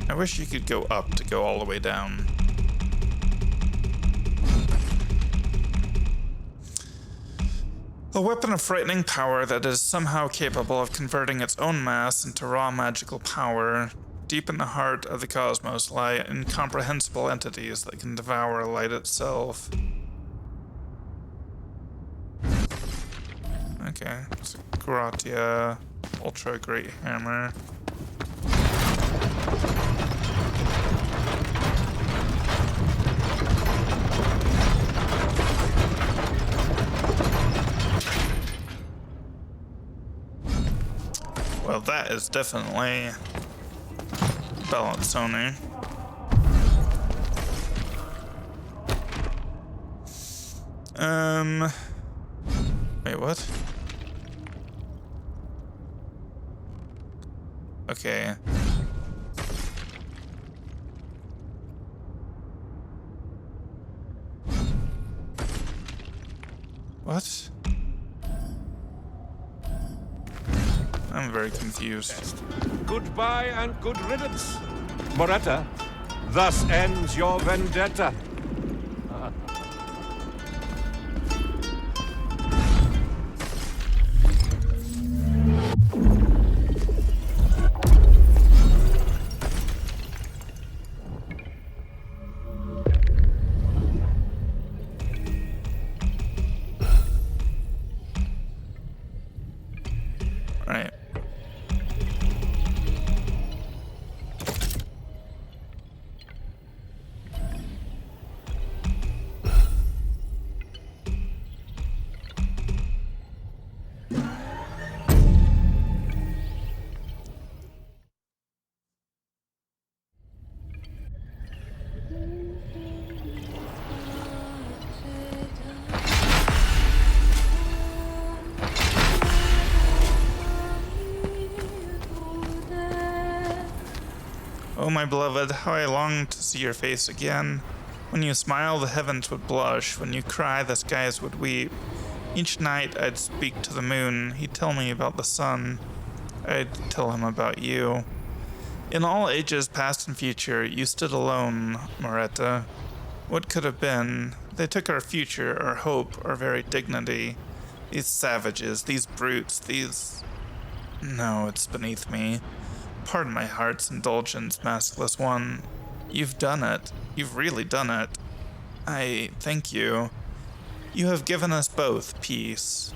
I wish you could go up to go all the way down. A weapon of frightening power that is somehow capable of converting its own mass into raw magical power. Deep in the heart of the cosmos lie incomprehensible entities that can devour light itself. Okay, it's a Gratia Ultra Great Hammer. Well, that is definitely Balansoni. Wait, what? Okay. What? I'm very confused. Goodbye and good riddance. Moretta, thus ends your vendetta. Right. Oh, my beloved, how I long to see your face again. When you smile, the heavens would blush. When you cry, the skies would weep. Each night, I'd speak to the moon. He'd tell me about the sun. I'd tell him about you. In all ages, past and future, you stood alone, Moretta. What could have been? They took our future, our hope, our very dignity. These savages, these brutes, these... No, it's beneath me. Pardon my heart's indulgence, maskless one. You've done it. You've really done it. I thank you. You have given us both peace.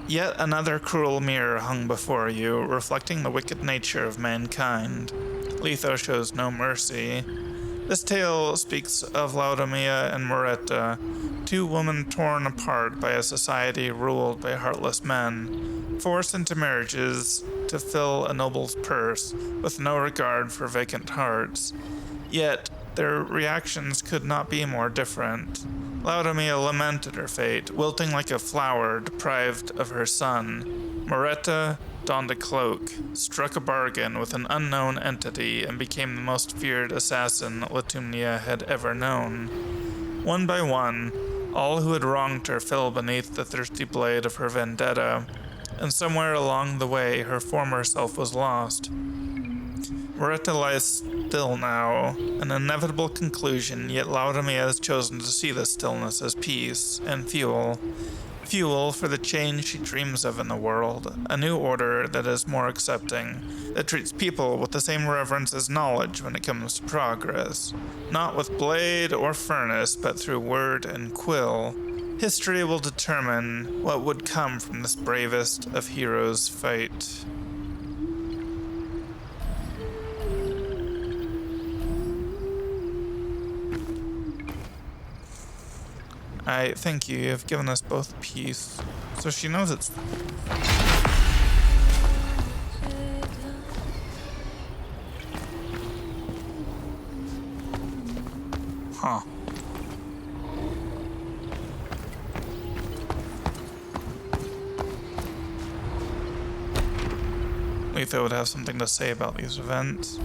Yet another cruel mirror hung before you, reflecting the wicked nature of mankind. Litho shows no mercy. This tale speaks of Laudomia and Moretta, two women torn apart by a society ruled by heartless men, forced into marriages to fill a noble's purse, with no regard for vacant hearts. Yet, their reactions could not be more different. Laodamia lamented her fate, wilting like a flower deprived of her sun. Moretta donned a cloak, struck a bargain with an unknown entity, and became the most feared assassin Lithuania had ever known. One by one, all who had wronged her fell beneath the thirsty blade of her vendetta, and somewhere along the way her former self was lost. Moretta lies still now, an inevitable conclusion, yet Laodamia has chosen to see this stillness as peace and fuel. Fuel for the change she dreams of in the world, a new order that is more accepting, that treats people with the same reverence as knowledge when it comes to progress. Not with blade or furnace, but through word and quill. History will determine what would come from this bravest of heroes' fight. I thank you. You have given us both peace. So she knows it's... Huh. Litho would have something to say about these events.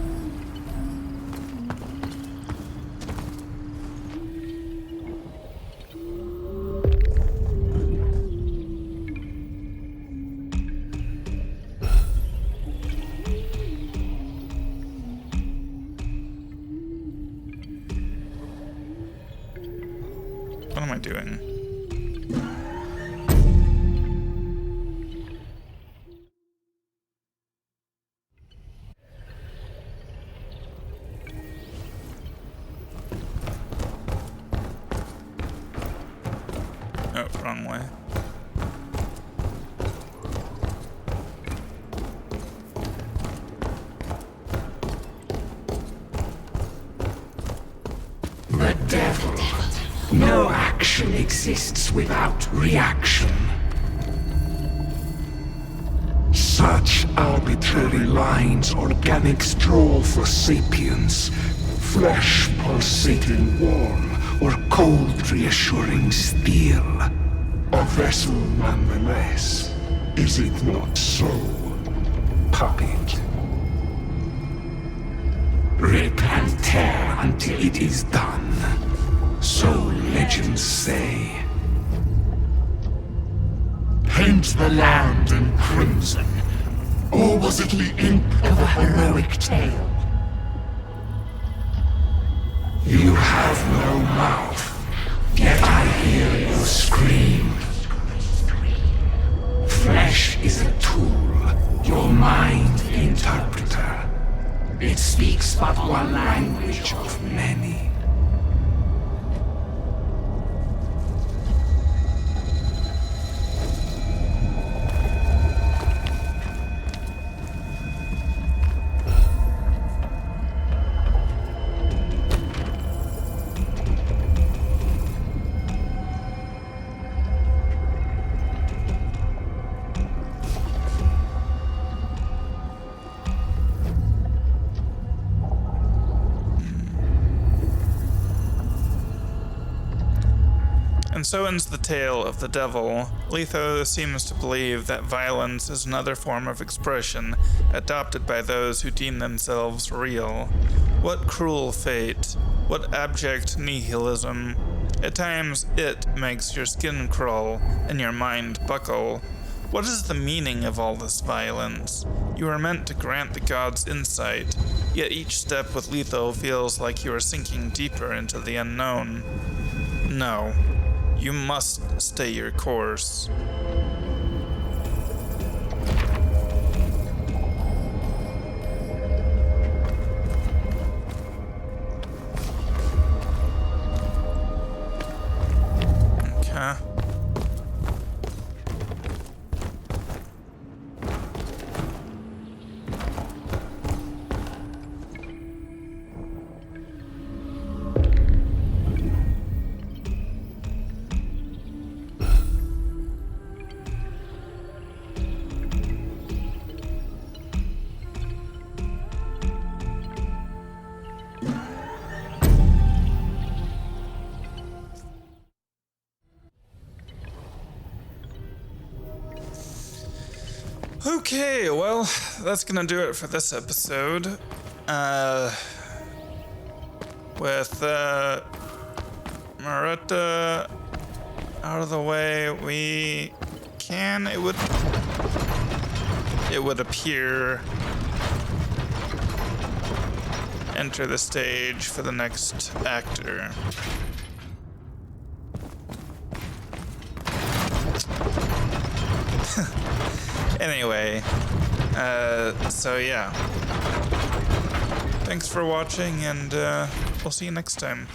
What am I doing? Oh, wrong way. The devil. No action exists without reaction. Such arbitrary lines organics draw for sapience. Flesh pulsating warm or cold reassuring steel. A vessel nonetheless. Is it not so? Puppet. Rip and tear until it is done. So legends say. Paint the land in crimson. Or was it the ink of a heroic tale? You have no mouth, yet I hear you scream. Flesh is a tool, your mind interpreter. It speaks but one language of many. And so ends the tale of the devil. Litho seems to believe that violence is another form of expression adopted by those who deem themselves real. What cruel fate, what abject nihilism. At times it makes your skin crawl and your mind buckle. What is the meaning of all this violence? You are meant to grant the gods insight, yet each step with Litho feels like you are sinking deeper into the unknown. No. You must stay your course. Okay. Okay, well, that's gonna do it for this episode. With Moretta out of the way, it would appear, enter the stage for the next actor. Anyway, so yeah. Thanks for watching, and we'll see you next time.